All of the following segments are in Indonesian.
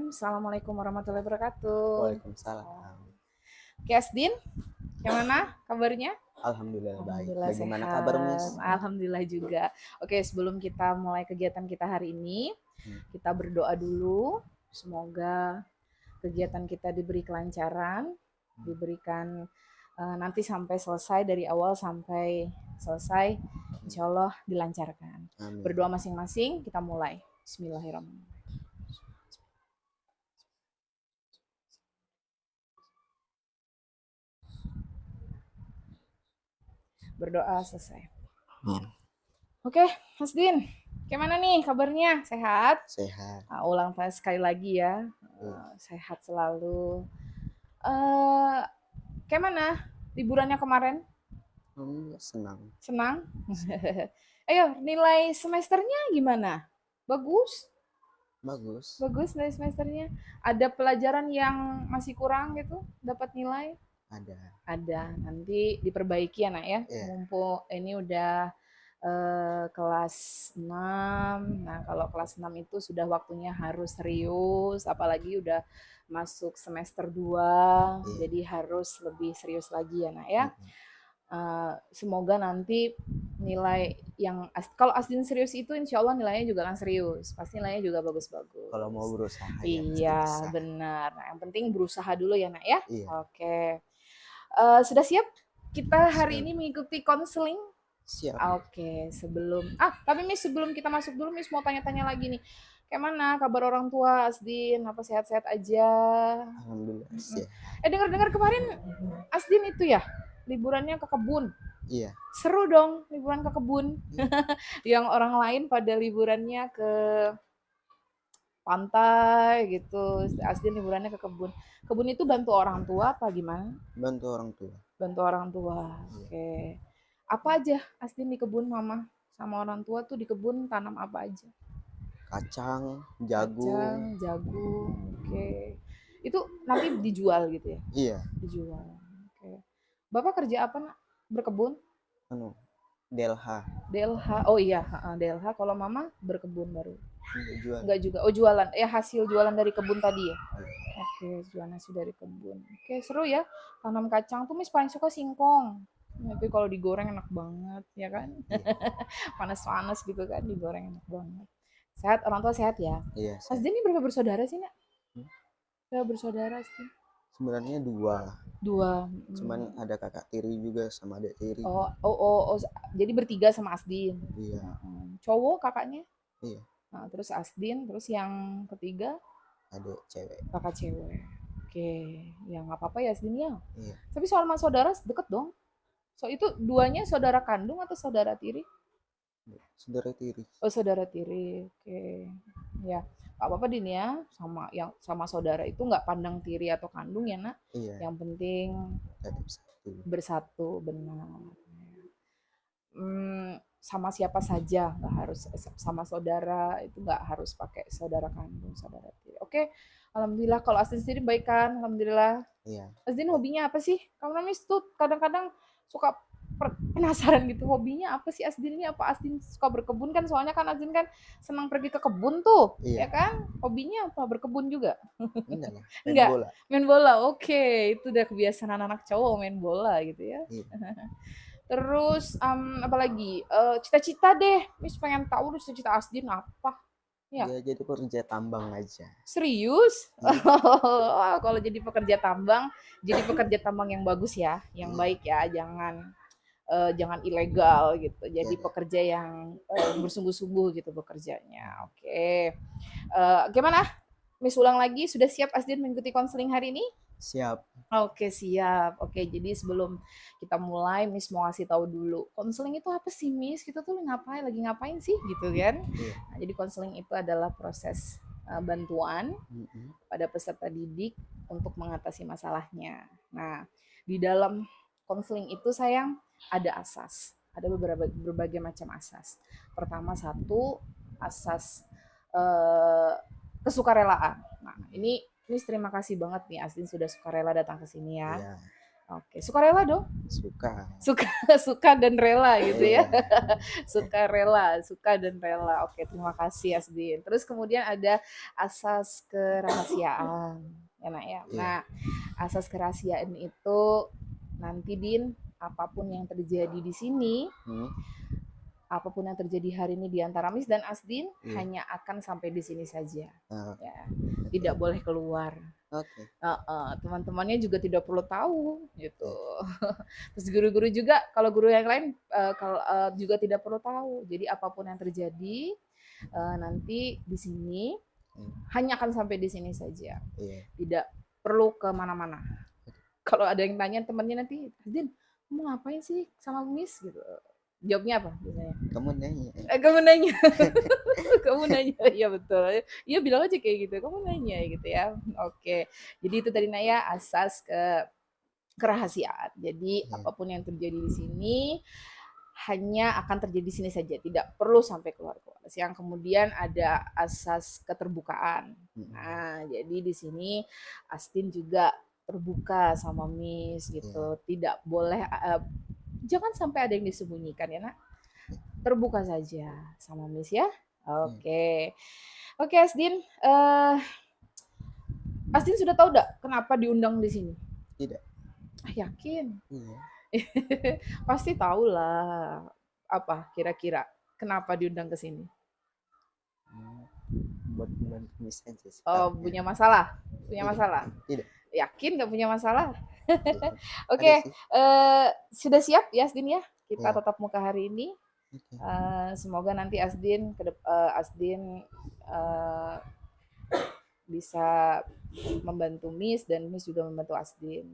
Assalamualaikum warahmatullahi wabarakatuh. Waalaikumsalam. Oke, Asdin, gimana kabarnya? Alhamdulillah baik. Alhamdulillah Bagaimana kabar, sehat. Miss? Alhamdulillah juga. Oke, sebelum kita mulai kegiatan kita hari ini, Hmm. kita berdoa dulu. Semoga kegiatan kita diberi kelancaran, diberikan nanti sampai selesai, dari awal sampai selesai, insya Allah dilancarkan. Amin. Berdoa masing-masing, kita mulai. Bismillahirrahmanirrahim. Berdoa selesai. Oke, Mas Din, gimana nih kabarnya? Sehat? Sehat. Ulang tahun sekali lagi ya. Sehat selalu. Gimana liburannya kemarin? Senang. Senang? Ayo, nilai semesternya gimana? Bagus? Bagus. Bagus nilai semesternya. Ada pelajaran yang masih kurang gitu? Dapat nilai? Ada. Nanti diperbaiki ya, Nak ya. Mumpung ini udah kelas 6. Nah, kalau kelas 6 itu sudah waktunya harus serius, apalagi udah masuk semester 2, jadi harus lebih serius lagi ya, Nak ya. Semoga nanti nilai yang kalau Asdin serius itu insya Allah nilainya juga akan serius, pasti nilainya juga bagus-bagus. Kalau mau berusaha iya, benar. Nah, yang penting berusaha dulu ya, Nak ya. Iya. Oke. Sudah siap kita hari ini mengikuti konseling? Siap. Oke, tapi Miss sebelum kita masuk dulu, Miss mau tanya-tanya lagi nih. Kayak mana kabar orang tua Asdin? Apa sehat-sehat aja? Alhamdulillah sihat. Dengar-dengar kemarin Asdin itu ya liburannya ke kebun. Iya. Seru dong liburan ke kebun. Yang orang lain pada liburannya ke pantai gitu. Asdin liburannya ke kebun. Kebun itu bantu orang tua apa gimana? Bantu orang tua. Bantu orang tua. Oke. Apa aja Asdin di kebun mama sama orang tua tuh di kebun tanam apa aja? Kacang, jagung. Oke. Itu nanti dijual gitu ya? Iya. Dijual. Oke. Bapak kerja apa, Nak? Berkebun? DLH. DLH. Oh iya, DLH. Kalau mama berkebun baru. Enggak juga. Oh, jualan. Hasil jualan dari kebun tadi ya? Oke, jualan hasil dari kebun. Oke, seru ya. Tanam kacang tuh Miss paling suka singkong. Tapi kalau digoreng enak banget, ya kan? Panas-panas gitu kan, digoreng enak banget. Sehat, orang tua sehat ya? Iya. Asdin ini berapa bersaudara sih, Nak? Berapa bersaudara sih? Sebenarnya 2. Cuman ada kakak tiri juga sama adik tiri. Oh, jadi bertiga sama Asdin? Iya. Cowok kakaknya? Iya. Nah, terus Asdin, terus yang ketiga? Adik cewek. Kakak cewek. Oke, ya nggak apa-apa ya Asdin ya. Iya. Tapi soal sama saudara deket dong. So itu duanya saudara kandung atau saudara tiri? Saudara tiri. Oh, saudara tiri. Oke. Ya, nggak apa-apa Din ya. Sama saudara itu nggak pandang tiri atau kandung ya, Nak. Iya. Yang penting bersatu, benar. Sama siapa saja, nggak harus sama saudara, itu nggak harus pakai saudara kandung, saudara tiri. Oke, alhamdulillah. Kalau Asdin sendiri baik kan? Alhamdulillah. Iya. Asdin hobinya apa sih? Kamu Miss tuh kadang-kadang suka penasaran gitu, hobinya apa sih Asdin ini? Apa Asdin suka berkebun kan? Soalnya kan Asdin kan senang pergi ke kebun tuh, ya kan? Hobinya apa? Berkebun juga? Enggak. Main bola. Oke, itu udah kebiasaan anak-anak cowok main bola gitu ya. Terus apalagi cita-cita deh, Miss pengen tahu lu cita-cita Asdin apa? Ya jadi pekerja tambang aja. Serius? Kalau jadi pekerja tambang yang bagus ya, yang baik ya, jangan ilegal gitu. Jadi pekerja yang bersungguh-sungguh gitu bekerjanya. Oke. Gimana? Miss ulang lagi, sudah siap Asdin mengikuti konseling hari ini? Siap. Oke, siap. Oke, jadi sebelum kita mulai, Miss mau kasih tahu dulu. Konseling itu apa sih, Miss? Kita tuh lagi ngapain sih, gitu kan? Nah, jadi konseling itu adalah proses bantuan pada peserta didik untuk mengatasi masalahnya. Nah, di dalam konseling itu sayang ada asas. Ada berbagai macam asas. Pertama satu, asas kesukarelaan. Nah, ini terima kasih banget nih Asdin sudah sukarela datang ke sini ya. Oke, suka rela dong? Suka dan rela gitu ya. Suka dan rela. Oke, terima kasih Asdin. Terus kemudian ada asas kerahasiaan. Ya, Nak ya. Nah, asas kerahasiaan itu nanti Din, apapun yang terjadi di sini, apapun yang terjadi hari ini di antara Miss dan Asdin hanya akan sampai di sini saja. Ya, tidak boleh keluar. Teman-temannya juga tidak perlu tahu gitu. Terus guru-guru juga, kalau guru yang lain juga tidak perlu tahu. Jadi apapun yang terjadi nanti di sini hanya akan sampai di sini saja. Tidak perlu kemana-mana. Kalau ada yang tanya temannya nanti, Asdin, kamu ngapain sih sama Miss gitu? Jawabnya apa biasanya? Kamu nanya. Kamu nanya. Iya betul. Iya bilang aja kayak gitu. Kamu nanya gitu ya. Oke. Jadi itu tadi Naya asas kerahasiaan. Jadi apapun yang terjadi di sini hanya akan terjadi di sini saja, tidak perlu sampai keluar. Yang kemudian ada asas keterbukaan. Nah, jadi di sini Astin juga terbuka sama Miss gitu. Tidak boleh jangan sampai ada yang disembunyikan ya, Nak. Terbuka saja sama Miss ya. Oke. Oke, Asdin. Asdin sudah tahu enggak kenapa diundang di sini? Tidak. Yakin? Iya. Pasti tahu lah. Apa kira-kira kenapa diundang ke sini? Buat membantu Miss aja. Oh, punya masalah? Punya masalah? Tidak. Yakin nggak punya masalah? Oke, sudah siap ya Asdin ya? Kita tatap muka hari ini. Semoga nanti Asdin bisa membantu Miss dan Miss juga membantu Asdin.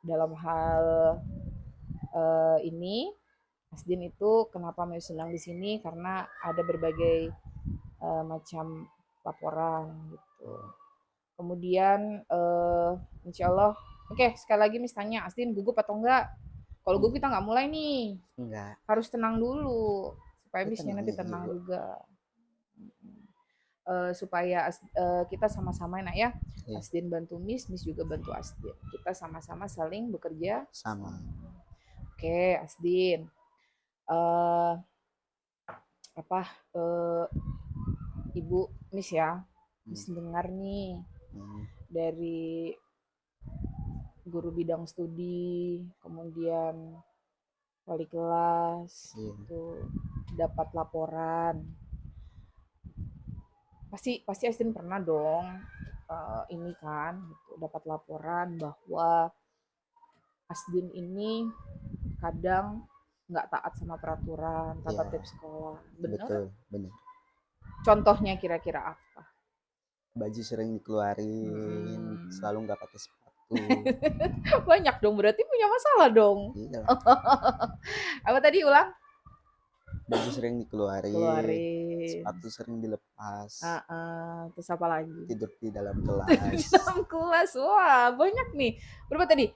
Dalam hal ini, Asdin itu kenapa mau senang di sini karena ada berbagai macam laporan gitu. Kemudian insya Allah, oke, sekali lagi Miss tanya, Asdin gugup atau enggak? Kalau gugup kita nggak mulai nih. Enggak. Harus tenang dulu supaya Missnya nanti tenang juga. Supaya kita sama-sama Nak ya. Asdin bantu Miss juga bantu Asdin. Kita sama-sama saling bekerja sama. Oke, Asdin. Ibu Miss ya. Miss dengar nih dari guru bidang studi, kemudian wali kelas, itu dapat laporan. Pasti Asdin pernah dong ini kan, gitu, dapat laporan bahwa Asdin ini kadang nggak taat sama peraturan tata tertib sekolah. Benar? Benar. Contohnya kira-kira apa? Baju sering dikeluarin, selalu nggak pakai sepatu. Banyak dong, berarti punya masalah dong. Iya. Apa tadi ulang? Baju sering dikeluarin, sepatu sering dilepas. Terus apa lagi? Tidur di dalam kelas. Di dalam kelas, wah banyak nih. Berapa tadi?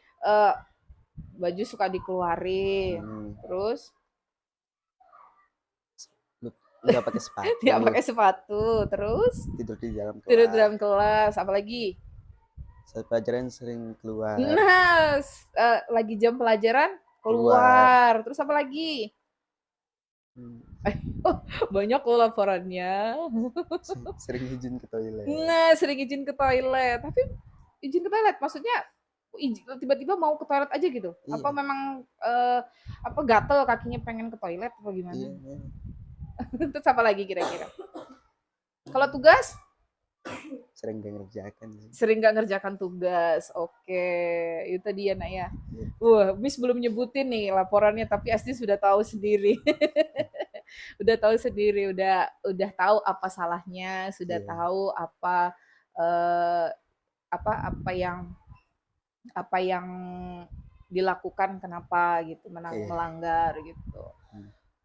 Baju suka dikeluarin, terus nggak pakai sepatu. Nggak pakai sepatu, terus tidur di dalam kelas. Tidur di dalam kelas, apa lagi? Saat pelajaran sering keluar. Nah, lagi jam pelajaran keluar. Terus apa lagi? Banyak loh laporannya. Sering izin ke toilet. Nah, sering izin ke toilet. Tapi izin ke toilet maksudnya tiba-tiba mau ke toilet aja gitu? Iya. Apa memang gatel kakinya pengen ke toilet apa gimana? Iya. Terus apa lagi kira-kira? Kalau tugas? Sering gak ngerjakan tugas. Oke, itu dia Nak ya. Wah, Miss belum nyebutin nih laporannya, tapi Asdi sudah tahu sendiri. Udah tahu sendiri, udah tahu apa salahnya, sudah tahu apa yang dilakukan kenapa gitu, melanggar gitu.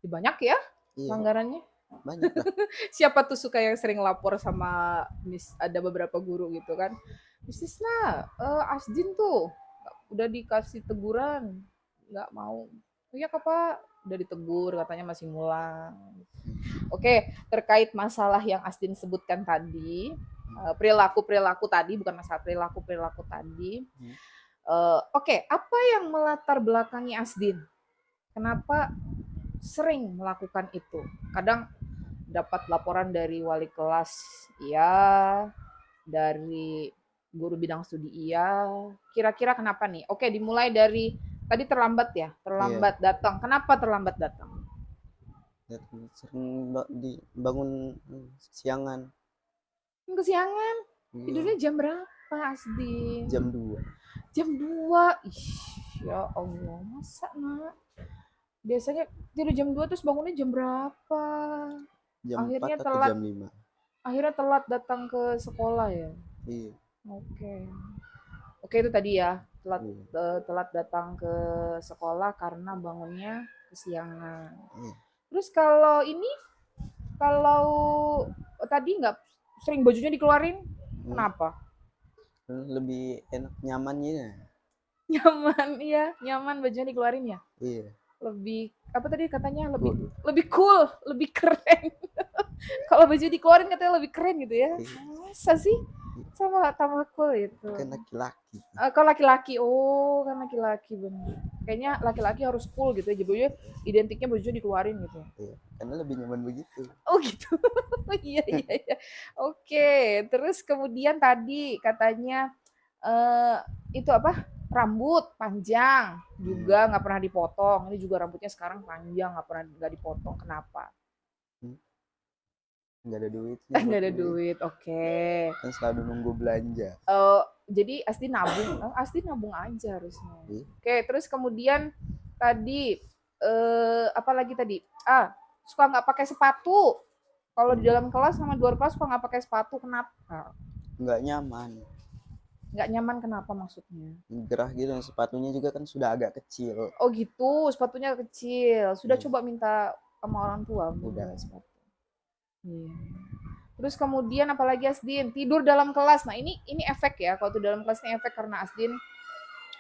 Banyak ya pelanggarannya. Banyak lah. Siapa tuh suka yang sering lapor sama Miss, ada beberapa guru gitu kan, Miss Tisna, Asdin tuh udah dikasih teguran nggak mau. Iya Pak, udah ditegur katanya masih ngulang. Oke, terkait masalah yang Asdin sebutkan tadi, perilaku tadi, bukan masalah perilaku tadi. Oke, apa yang melatar belakangi Asdin? Kenapa sering melakukan itu? Kadang dapat laporan dari wali kelas, iya, dari guru bidang studi, iya. Kira-kira kenapa nih? Oke, dimulai dari tadi terlambat ya, terlambat datang. Kenapa terlambat datang? Sering dibangun siangan. Kesiangan? Tidurnya jam berapa, Asdin? Jam 2. Jam 2? Ih, ya Allah, masa nak? Biasanya tidur jam 2 terus bangunnya jam berapa? Jam akhirnya 4 atau telat, jam 5. Akhirnya telat datang ke sekolah ya? Iya. Oke, itu tadi ya, telat datang ke sekolah karena bangunnya kesiangan. Terus kalau tadi nggak sering bajunya dikeluarin, kenapa? Lebih enak, nyamannya. Nyaman, iya, nyaman bajunya dikeluarin ya? Iya. Lebih, apa tadi katanya, lebih cool, lebih keren. Kalau baju dikeluarin katanya lebih keren gitu ya? Masa sih? Sama tambah cool itu. Kan laki-laki. Kalau laki-laki, kan laki-laki bener. Kayaknya laki-laki harus cool gitu ya, bajunya identiknya baju dikeluarin gitu. Iya, karena lebih nyaman begitu. Oh gitu. Iya. Oke, terus kemudian tadi katanya itu apa? Rambut panjang juga nggak pernah dipotong. Ini juga rambutnya sekarang panjang, nggak dipotong. Kenapa? Nggak ada duit. Nggak ada duit, oke. Kan selalu nunggu belanja. Jadi Asdi nabung aja harusnya. Oke, terus kemudian tadi apa lagi tadi? Suka nggak pakai sepatu. Kalau di dalam kelas sama di luar kelas suka nggak pakai sepatu, kenapa? Nggak nyaman. Nggak nyaman kenapa maksudnya? Gerah gitu, sepatunya juga kan sudah agak kecil. Oh gitu, sepatunya kecil. Sudah coba minta sama orang tua udah sepatu. Iya. Terus kemudian apalagi Asdin? Tidur dalam kelas. Nah ini efek ya. Kalau tidur dalam kelas ini efek karena Asdin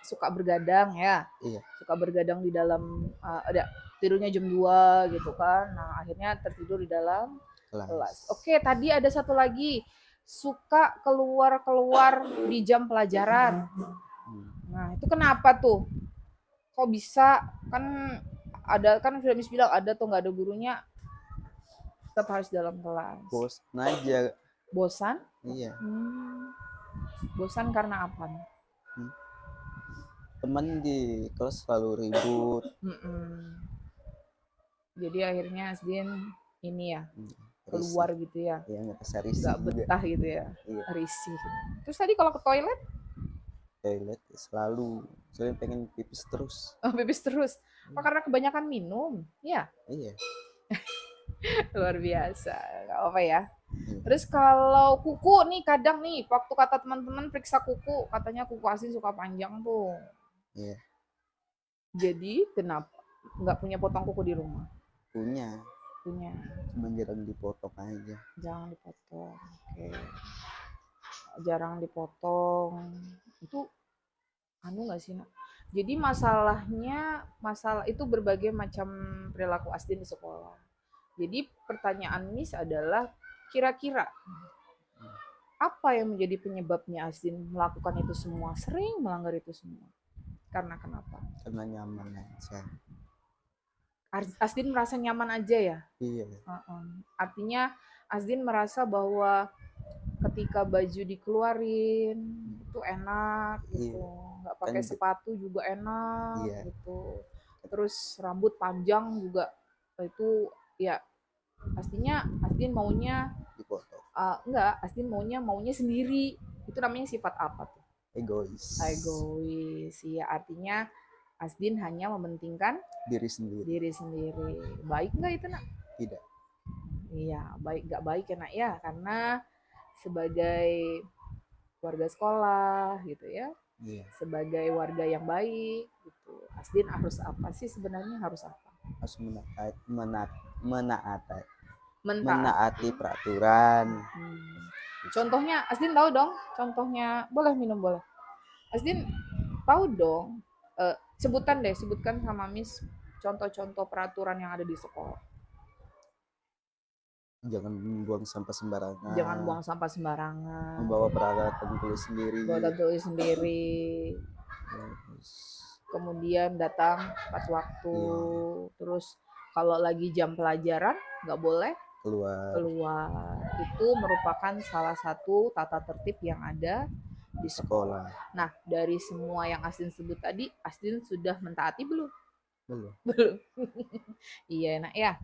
suka bergadang ya. Iya. Suka bergadang di dalam, ada tidurnya jam 2 gitu kan. Nah akhirnya tertidur di dalam kelas. Oke, tadi ada satu lagi. Suka keluar di jam pelajaran. Nah itu kenapa tuh? Kok bisa? Kan sudah Miss bilang ada tuh nggak ada gurunya, tetap harus dalam kelas. Bosan aja. Bosan? Iya. Bosan karena apa? Teman di kelas selalu ribut. Jadi akhirnya Asdin ini ya, keluar gitu ya. Iya, nggak betah juga. Gitu ya. Iya. Risih. Terus tadi kalau ke toilet? Toilet selalu pengen pipis terus. Pipis terus? Karena kebanyakan minum? Ya? Iya. Luar biasa, nggak apa ya. Terus kalau kuku nih, kadang nih waktu kata teman-teman periksa kuku, katanya kuku Asdin suka panjang tuh. Iya. Jadi kenapa nggak punya potong kuku di rumah? Punya. Cuma jarang dipotong aja. Jangan dipotong. Oke. Jarang dipotong. Itu nggak sih, Nak? Jadi masalah itu berbagai macam perilaku Asdin di sekolah. Jadi pertanyaan Miss adalah kira-kira apa yang menjadi penyebabnya Asdin melakukan itu semua, sering melanggar itu semua? Karena kenapa? Karena nyaman aja. Asdin merasa nyaman aja ya? Iya. Artinya Asdin merasa bahwa ketika baju dikeluarin itu enak gitu, nggak pakai sepatu juga enak gitu. Terus rambut panjang juga itu ya pastinya Asdin maunya dipotong. Asdin maunya sendiri. Itu namanya sifat apa tuh? Egois. Ya, artinya Asdin hanya mementingkan diri sendiri. Baik nggak itu, Nak? Tidak. Iya, nggak baik ya, Nak ya, karena sebagai warga sekolah gitu ya. Iya. Sebagai warga yang baik gitu. Asdin harus apa sih sebenarnya? Harus apa? Harus menaati peraturan. Contohnya Asdin tahu dong? Contohnya, boleh minum boleh. Asdin tahu dong. Sebutkan sama Miss contoh-contoh peraturan yang ada di sekolah. Jangan buang sampah sembarangan. Jangan buang sampah sembarangan. Membawa peralatan tulis sendiri. Bawa tulis sendiri. Kemudian datang pas waktu. Terus kalau lagi jam pelajaran nggak boleh keluar. Itu merupakan salah satu tata tertib yang ada di sekolah. Nah, dari semua yang Asdin sebut tadi, Asdin sudah mentaati belum? Belum. Iya, nak ya.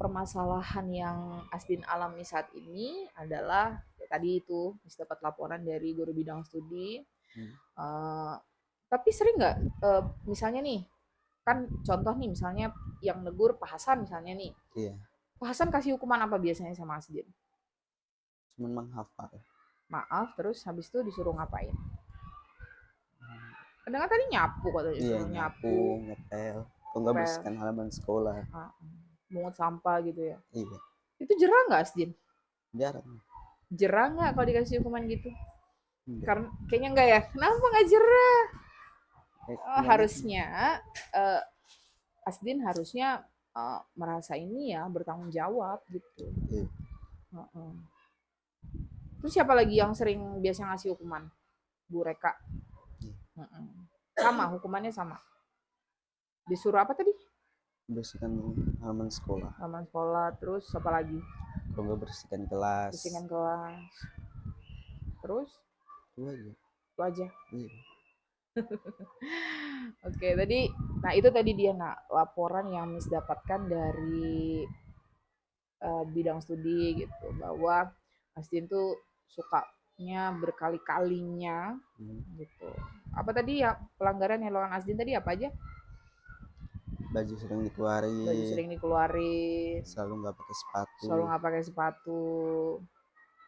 Permasalahan yang Asdin alami saat ini adalah tadi itu dapat laporan dari guru bidang studi. Tapi sering nggak, misalnya nih, kan contoh nih misalnya yang negur Pak Hasan misalnya nih. Iya. Pak Hasan kasih hukuman apa biasanya sama Asdin? Cuman menghafal. Maaf, terus habis itu disuruh ngapain? Kadang tadi nyapu katanya. Iya, nyapu, ngepel. Kok nggak bersihkan halaman sekolah. Mungut sampah gitu ya. Iya. Itu jerah nggak, Asdin? Jarang. Jerah nggak kalau dikasih hukuman gitu? Enggak. Karena kayaknya enggak ya. Kenapa nggak jerah? Harusnya Asdin harusnya merasa ini ya bertanggung jawab gitu. Iya. Terus siapa lagi yang sering biasa ngasih hukuman? Bu Reka. Sama, hukumannya sama. Disuruh apa tadi? Bersihkan halaman sekolah. Halaman sekolah, terus apa lagi? Kalau nggak bersihkan kelas. Bersihkan kelas. Terus? Itu aja. Iya. Oke, tadi, nah itu tadi dia laporan yang Miss dapatkan dari bidang studi gitu, bahwa Asdin tuh sukanya berkali-kalinya gitu. Apa tadi ya pelanggaran yang dilakukan Asdin tadi apa aja? Baju sering dikeluarin. Selalu nggak pakai sepatu.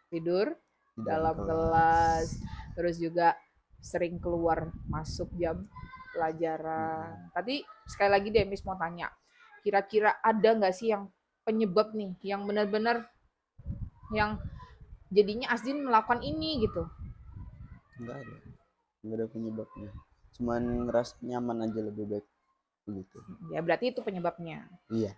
Tidur dalam kelas. Terus juga sering keluar masuk jam pelajaran. Tadi sekali lagi deh Miss mau tanya, kira-kira ada nggak sih yang penyebab nih, yang benar-benar yang jadinya Asdin melakukan ini gitu? Nggak ada penyebabnya. Cuman ngerasa nyaman aja lebih baik begitu. Ya berarti itu penyebabnya. Iya.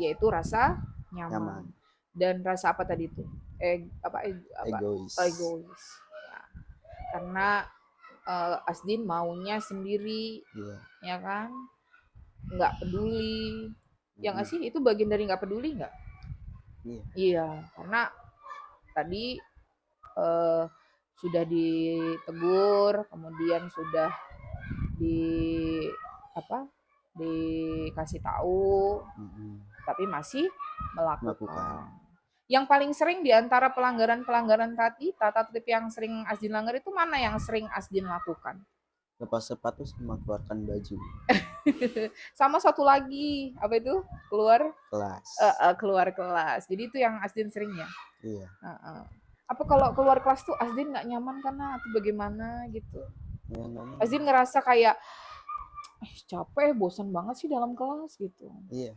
Yaitu rasa nyaman. Dan rasa apa tadi itu? Egois. Ya. Karena Asdin maunya sendiri, ya kan? Nggak peduli. Ya nggak sih? Itu bagian dari nggak peduli nggak? Iya. Karena tadi sudah ditegur, kemudian sudah dikasih tahu, tapi masih melakukan. Yang paling sering di antara pelanggaran tadi, tata tertib yang sering Asdin langgar itu mana yang sering Asdin lakukan? Lepas sepatu sama keluarkan baju. Sama satu lagi, apa itu? Keluar kelas. Keluar kelas. Jadi itu yang Asdin sering ya? Iya. Apa kalau keluar kelas tuh Asdin nggak nyaman karena atau bagaimana gitu? Ya, Asdin ngerasa kayak capek, bosan banget sih dalam kelas gitu. Iya.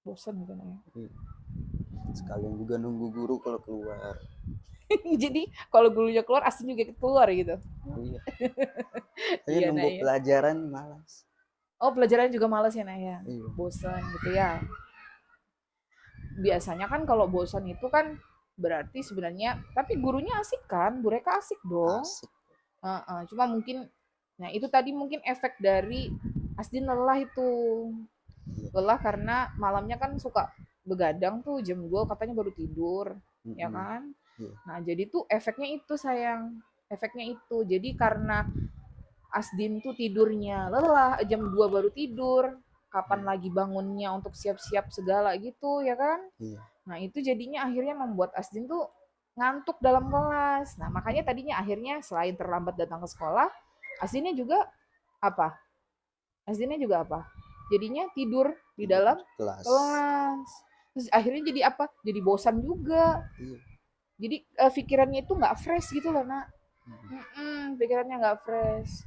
Bosan gitu ya. Iya. Sekalian juga nunggu guru kalau keluar. Jadi kalau gurunya keluar, Asdin juga keluar gitu. Iya. Saya nunggu pelajaran malas. Oh, pelajaran juga malas ya, Naya? Iya. Bosan gitu ya. Biasanya kan kalau bosan itu kan berarti sebenarnya, tapi gurunya asik kan? Bu Reka asik dong. Asik. Cuma mungkin, nah itu tadi mungkin efek dari Asdin lelah itu. Lelah karena malamnya kan suka begadang tuh, jam 2 katanya baru tidur, ya kan? Nah, jadi tuh efeknya itu sayang. Efeknya itu. Jadi karena Asdin tuh tidurnya lelah, jam 2 baru tidur, kapan lagi bangunnya untuk siap-siap segala gitu, ya kan? Iya. Nah, itu jadinya akhirnya membuat Asdin tuh ngantuk dalam kelas. Nah, makanya tadinya akhirnya selain terlambat datang ke sekolah, Asdinnya juga apa? Jadinya tidur di dalam kelas. Terus akhirnya jadi apa? Jadi bosan juga. Iya. Jadi pikirannya itu nggak fresh gitu loh, Nak. Pikirannya nggak fresh.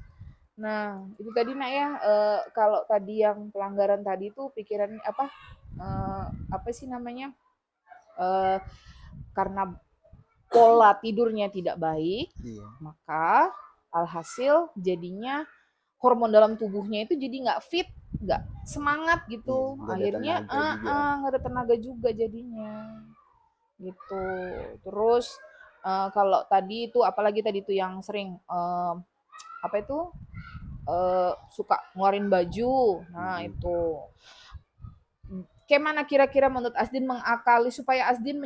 Nah, itu tadi Nak ya, kalau tadi yang pelanggaran tadi itu pikiran apa sih namanya? Karena pola tidurnya tidak baik, maka alhasil jadinya hormon dalam tubuhnya itu jadi nggak fit, nggak semangat gitu. Akhirnya nggak ada tenaga juga jadinya gitu. Terus kalau tadi itu apalagi tadi itu yang sering apa itu suka ngeluarin baju. Nah, itu gimana kira-kira menurut Asdin mengakali supaya Asdin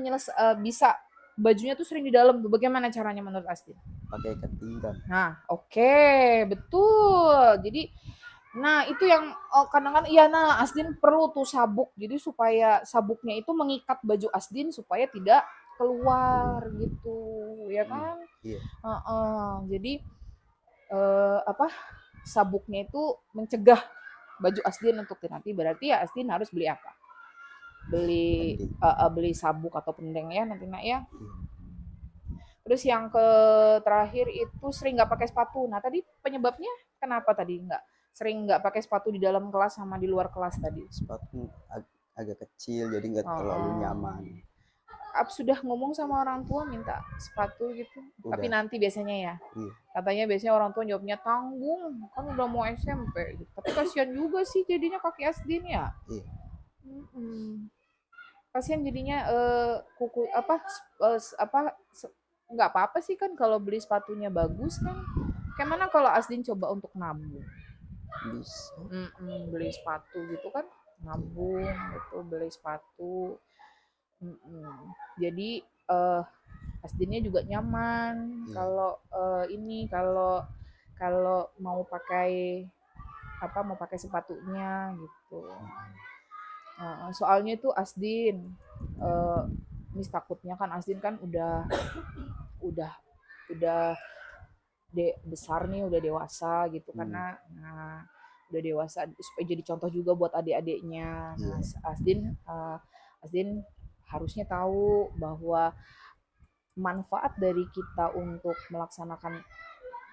bisa bajunya tuh sering di dalam tuh, bagaimana caranya menurut Asdin? Pakai ikat pinggang. Nah, oke, betul. Jadi, nah itu yang kadang-kadang iya, nah Asdin perlu tuh sabuk. Jadi supaya sabuknya itu mengikat baju Asdin supaya tidak keluar gitu, ya kan? Iya. Jadi apa? Sabuknya itu mencegah baju Asdin untuk nanti, berarti ya Asdin harus beli apa? Beli sabuk atau pendeng ya nanti nak ya. Terus yang terakhir itu sering nggak pakai sepatu. Nah tadi penyebabnya kenapa tadi sering nggak pakai sepatu di dalam kelas sama di luar kelas tadi? Sepatu agak kecil jadi nggak terlalu nyaman. Sudah ngomong sama orang tua minta sepatu gitu. Udah. Tapi nanti biasanya ya. Iya. Katanya biasanya orang tua jawabnya tanggung, kan udah mau SMP gitu. Tapi kasihan juga sih jadinya kaki Asdin ya. Iya. Kasihan jadinya kuku nggak apa-apa sih kan kalau beli sepatunya bagus kan. Gimana kalau Asdin coba untuk nabung? Bisa. Beli sepatu gitu kan, nabung gitu, beli sepatu. Jadi Asdinnya juga nyaman kalau kalau mau pakai sepatunya gitu. Soalnya itu Asdin mis takutnya kan Asdin kan udah besar nih, udah dewasa gitu karena udah dewasa supaya jadi contoh juga buat adik-adiknya. Nah, Asdin harusnya tahu bahwa manfaat dari kita untuk melaksanakan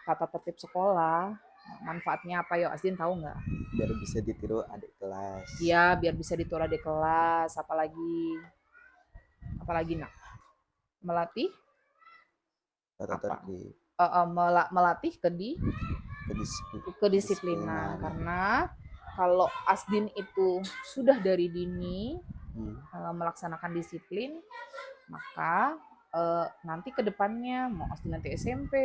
tata tertib sekolah, manfaatnya apa ya Asdin tahu nggak? Biar bisa ditiru adik kelas. Iya, biar bisa ditiru adik kelas, apalagi nak melatih tata tertib. Melatih kedisiplinan. Karena kalau Asdin itu sudah dari dini melaksanakan disiplin, maka nanti ke depannya mau Asdin nanti SMP,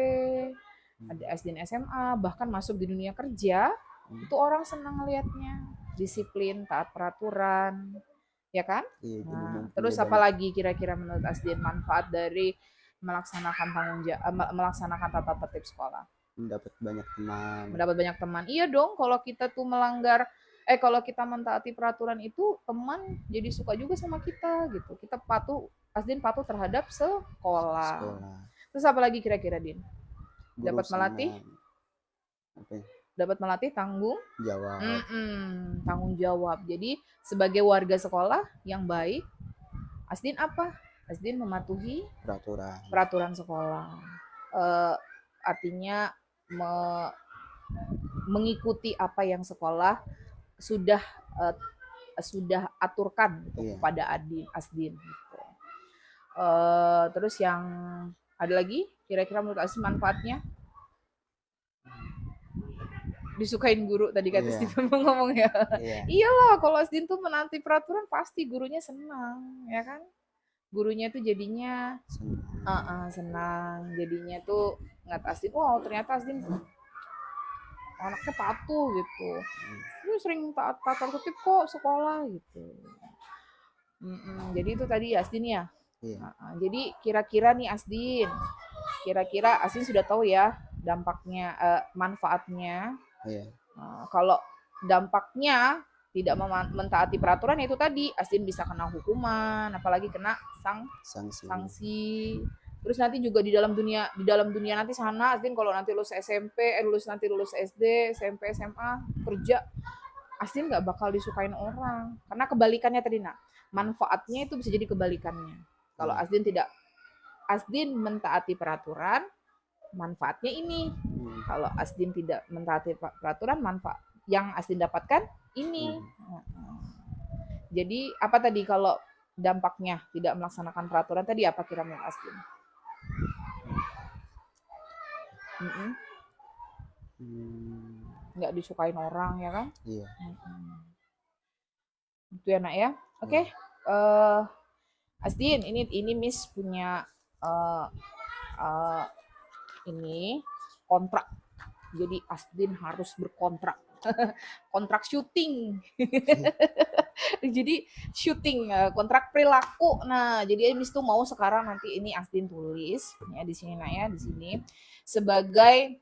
ada Asdin SMA, bahkan masuk di dunia kerja, itu orang senang ngelihatnya disiplin, taat peraturan, ya kan? Nah, terus apalagi kira-kira menurut Asdin manfaat dari melaksanakan tata tertib sekolah? Mendapat banyak teman. Iya dong, kalau kita tuh kalau kita mentaati peraturan itu, teman jadi suka juga sama kita gitu. Kita Asdin patuh terhadap sekolah. Terus apa lagi kira-kira, Din? Dapat melatih tanggung jawab. Tanggung jawab. Jadi sebagai warga sekolah yang baik, Asdin apa? Asdin mematuhi peraturan sekolah. Artinya mengikuti apa yang sekolah sudah aturkan gitu, kepada Asdin. Gitu. Terus yang ada lagi kira-kira menurut Asdin manfaatnya? Disukain guru tadi kata Steven ngomong ya. Iyalah kalau Asdin tuh menaati peraturan pasti gurunya senang, ya kan? Gurunya tuh jadinya senang, jadinya tuh ngat Asdin, wow ternyata Asdin anaknya patuh gitu, ini sering taat tertib kok sekolah gitu. Jadi itu tadi Asdin ya. Jadi kira-kira nih Asdin, sudah tahu ya dampaknya, manfaatnya. Kalau dampaknya tidak mentaati peraturan itu tadi Asdin bisa kena hukuman, apalagi kena sanksi. Terus nanti juga di dalam dunia nanti sana Asdin kalau nanti lulus SMP, lulus SD, SMP, SMA, kerja, Asdin nggak bakal disukain orang. Karena kebalikannya tadi nak, manfaatnya itu bisa jadi kebalikannya. Kalau Asdin mentaati peraturan, manfaatnya ini. Kalau Asdin tidak mentaati peraturan, manfaat yang Asdin dapatkan ini. Jadi apa tadi kalau dampaknya tidak melaksanakan peraturan tadi apa kira menurut Asdin? nggak disukain orang ya kan. Iya. Itu ya nak ya. Oke. Asdin, ini Miss punya ini kontrak. Jadi Asdin harus berkontrak. Kontrak syuting. Jadi syuting kontrak perilaku. Nah, jadi Miss tuh mau sekarang nanti ini Asdin tulis ya di sini nak ya, di sini sebagai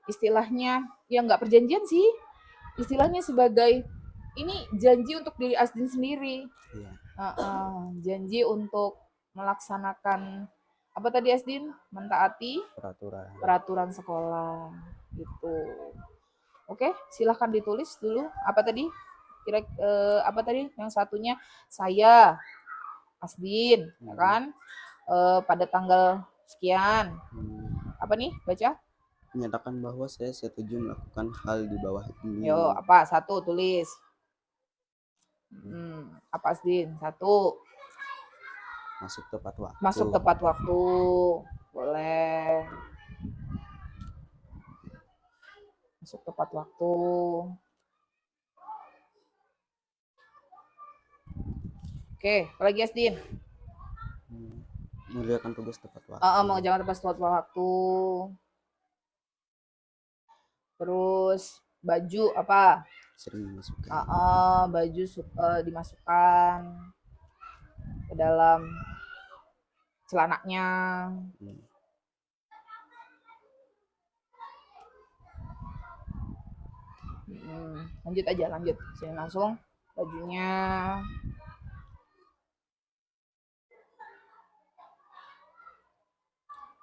istilahnya ya nggak perjanjian sih. Istilahnya sebagai ini janji untuk diri Asdin sendiri. Iya. Janji untuk melaksanakan apa tadi Asdin? Mentaati peraturan sekolah gitu. Oke, silahkan ditulis dulu. Apa tadi? Apa tadi? Yang satunya saya Asdin, ya kan? Pada tanggal sekian. Apa nih? Baca. Menyatakan bahwa saya setuju melakukan hal di bawah ini. Yo, apa? Satu tulis. Apa Asdin? Satu. Masuk tepat waktu. Masuk tepat waktu. Boleh. Masuk tepat waktu. Oke, apalagi Asdin? Mengerjakan tugas tepat waktu. Mengerjakan tugas tepat waktu. Terus baju apa? Sering dimasukkan. Baju dimasukkan ke dalam celananya. Lanjut aja, lanjut. Sini langsung bajunya.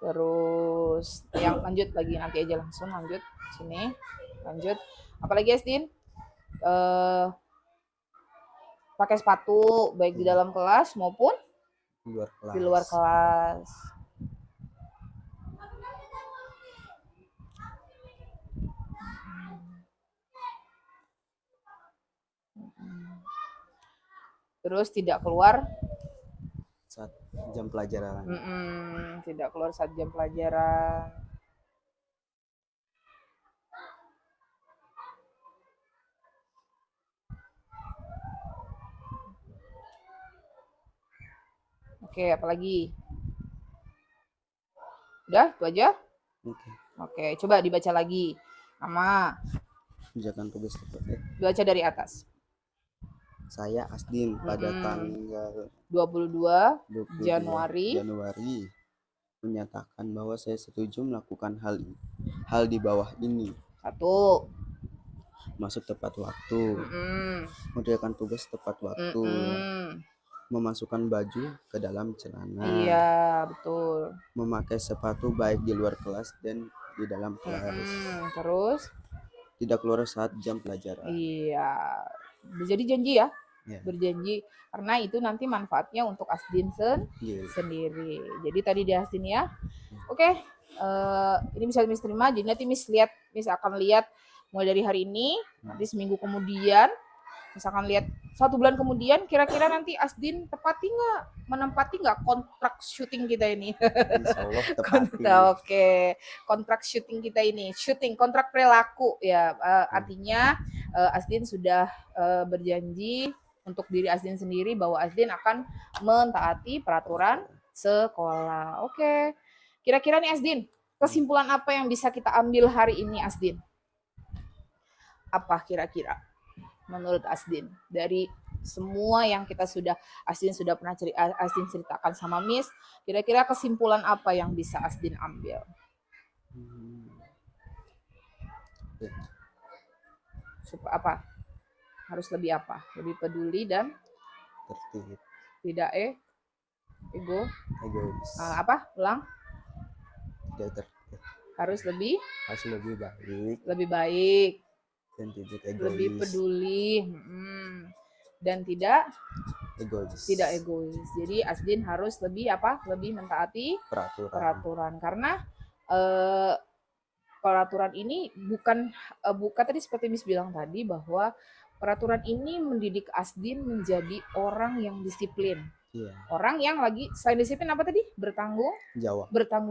Terus yang lanjut lagi nanti aja langsung lanjut sini. Lanjut. Apalagi Asdin? Pakai sepatu baik di dalam kelas maupun di luar kelas. Terus tidak keluar saat jam pelajaran. Tidak keluar saat jam pelajaran. Oke, apalagi? Udah, itu aja? Oke, coba dibaca lagi. Nama. Kerjakan tugas tepat. Baca dari atas. Saya Asdin pada tanggal 22 Januari menyatakan bahwa saya setuju melakukan hal di bawah ini. Satu. Masuk tepat waktu. Mengerjakan tugas tepat waktu. Memasukkan baju ke dalam celana. Iya, betul. Memakai sepatu baik di luar kelas dan di dalam kelas. Terus? Tidak keluar saat jam pelajaran. Iya. Jadi janji ya? Berjanji. Karena itu nanti manfaatnya untuk Asdin sendiri. Jadi tadi di Asdin ya. Oke. Ini bisa Miss terima. Jadi nanti Miss akan lihat mulai dari hari ini. Nanti seminggu kemudian. Misalkan lihat 1 bulan kemudian, kira-kira nanti Asdin menempati nggak kontrak syuting kita ini? Insyaallah tepati. Oke, kontrak syuting kita ini, kontrak perilaku ya. Artinya Asdin sudah berjanji untuk diri Asdin sendiri bahwa Asdin akan mentaati peraturan sekolah. Oke, kira-kira nih Asdin, kesimpulan apa yang bisa kita ambil hari ini Asdin? Apa kira-kira? Menurut Asdin dari semua yang Asdin sudah pernah Asdin ceritakan sama Miss, kira-kira kesimpulan apa yang bisa Asdin ambil? Apa? Harus lebih apa? Lebih peduli dan tertib. Tidak egois. Apa? Ulang. Tidak harus lebih baik. Lebih baik. Dan tidak egois. Lebih peduli dan tidak egois. Jadi Asdin harus lebih mentaati peraturan. Karena peraturan ini bukan tadi seperti Miss bilang tadi bahwa peraturan ini mendidik Asdin menjadi orang yang disiplin. Orang yang selain disiplin apa tadi? Bertanggung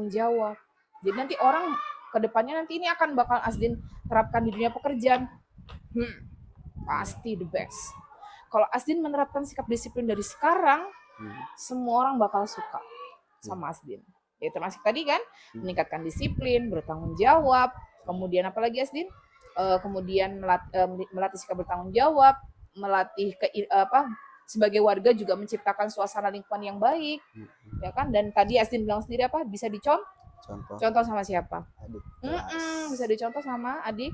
jawab. Jadi nanti orang kedepannya nanti ini akan bakal Asdin terapkan di dunia pekerjaan, pasti the best. Kalau Asdin menerapkan sikap disiplin dari sekarang, semua orang bakal suka sama Asdin. Ya termasuk tadi kan, meningkatkan disiplin, bertanggung jawab, kemudian apalagi Asdin? Kemudian melatih sikap bertanggung jawab, melatih sebagai warga juga menciptakan suasana lingkungan yang baik, ya kan? Dan tadi Asdin bilang sendiri apa? Bisa contoh sama siapa? Adik kelas. Bisa dicontoh sama adik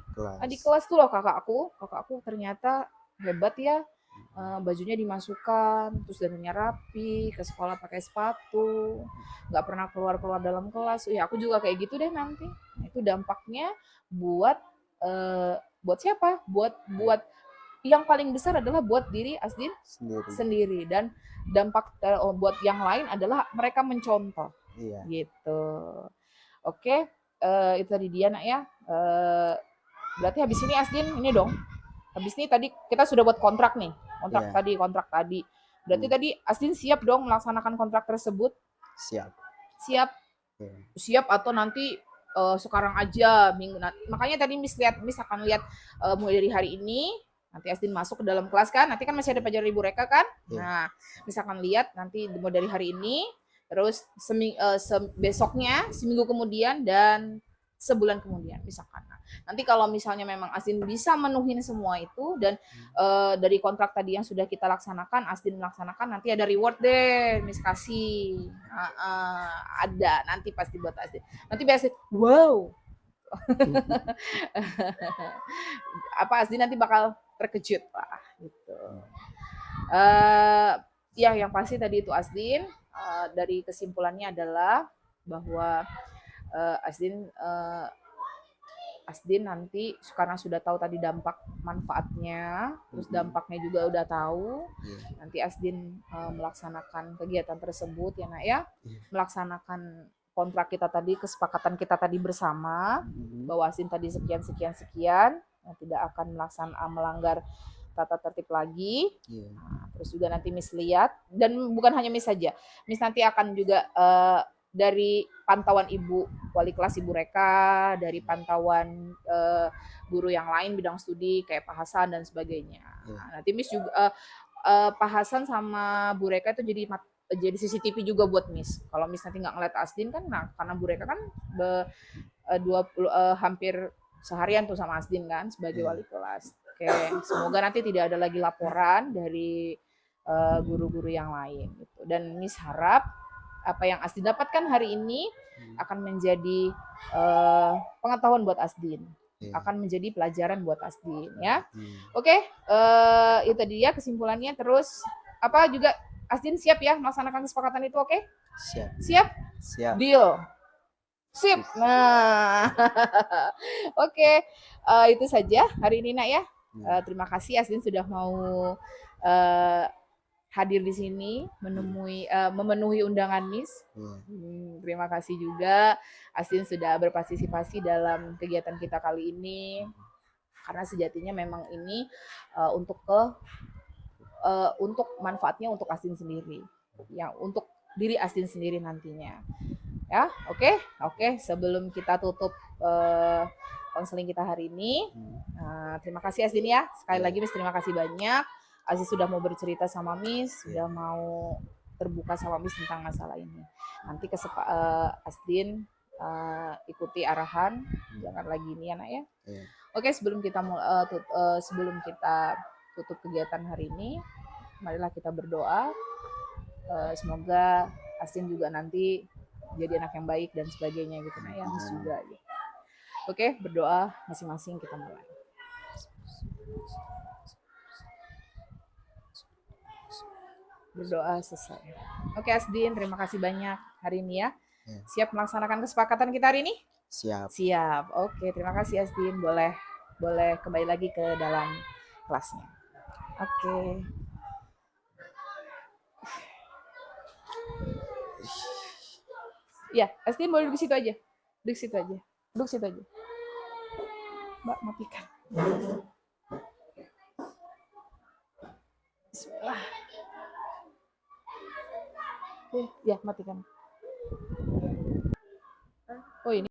kelas tuh loh, kakak aku ternyata hebat ya, bajunya dimasukkan, terus dananya rapi, ke sekolah pakai sepatu, nggak pernah keluar dalam kelas. Ya aku juga kayak gitu deh nanti. Itu dampaknya buat siapa? Buat yang paling besar adalah buat diri Asdin sendiri dan dampak buat yang lain adalah mereka mencontoh. Gitu. Oke, itu tadi dia nak ya. Berarti habis ini Asdin ini dong. Habis ini tadi kita sudah buat kontrak nih. Kontrak tadi. Berarti tadi Asdin siap dong melaksanakan kontrak tersebut? Siap atau nanti sekarang aja minggu. Makanya tadi Miss akan lihat mulai dari hari ini. Nanti Asdin masuk ke dalam kelas kan, nanti kan masih ada pelajaran Ibu Reka kan. Nah, misalkan lihat nanti mulai dari hari ini, terus besoknya, seminggu kemudian, dan sebulan kemudian misalkan. Nah, nanti kalau misalnya memang Asdin bisa menuhin semua itu dan dari kontrak tadi yang sudah kita laksanakan, Asdin melaksanakan, nanti ada reward deh, Miss kasih. Ada nanti pasti buat Asdin. Nanti biasa, wow. Asdin nanti bakal terkejut lah gitu. Ya yang pasti tadi itu Asdin dari kesimpulannya adalah bahwa Asdin nanti karena sudah tahu tadi dampak manfaatnya, terus dampaknya juga udah tahu. Nanti Asdin melaksanakan kegiatan tersebut ya nak ya, melaksanakan kontrak kita tadi, kesepakatan kita tadi bersama bahwa Asdin tadi sekian tidak akan melanggar tata tertib lagi. Nah, terus juga nanti Miss lihat, dan bukan hanya Miss saja, Miss nanti akan juga dari pantauan Ibu Wali Kelas Ibu Reka, dari pantauan guru yang lain bidang studi kayak Pak Hasan dan sebagainya. Nah, nanti Miss juga Pak Hasan sama Bu Reka itu jadi CCTV juga buat Miss. Kalau Miss nanti nggak ngeliat Asdin kan, nah karena Bu Reka kan hampir seharian tuh sama Asdin kan sebagai wali kelas. Oke, semoga nanti tidak ada lagi laporan dari guru-guru yang lain gitu. Dan Miss harap apa yang Asdin dapatkan hari ini akan menjadi pengetahuan buat Asdin, akan menjadi pelajaran buat Asdin ya. Oke, itu dia kesimpulannya. Terus apa juga Asdin siap ya melaksanakan kesepakatan itu, oke? Siap. Deal. Sip. Nah, oke. Itu saja hari ini nak ya. Terima kasih Asdin sudah mau hadir di sini memenuhi undangan Miss. Terima kasih juga Asdin sudah berpartisipasi dalam kegiatan kita kali ini. Karena sejatinya memang ini untuk manfaatnya untuk Asdin sendiri, yang untuk diri Asdin sendiri nantinya. Ya, oke. Sebelum kita tutup konseling kita hari ini, terima kasih Asdin ya. Sekali lagi Miss terima kasih banyak. Asdin sudah mau bercerita sama Miss, sudah mau terbuka sama Miss tentang masalah ini. Nanti Asdin ikuti arahan, jangan lagi ini anak ya. Oke, sebelum kita tutup kegiatan hari ini, marilah kita berdoa. Semoga Asdin juga nanti jadi anak yang baik dan sebagainya gitu nah ya, Miss juga gitu. Oke, berdoa masing-masing, kita mulai. Berdoa selesai. Oke Asdin, terima kasih banyak hari ini ya. Siap melaksanakan kesepakatan kita hari ini? Siap. Oke, terima kasih Asdin. Boleh kembali lagi ke dalam kelasnya. Oke. Ya, Asdin boleh duduk situ aja. Duduk situ aja. Mbak, matikan. Bismillah. Ya, matikan. Oh, ini.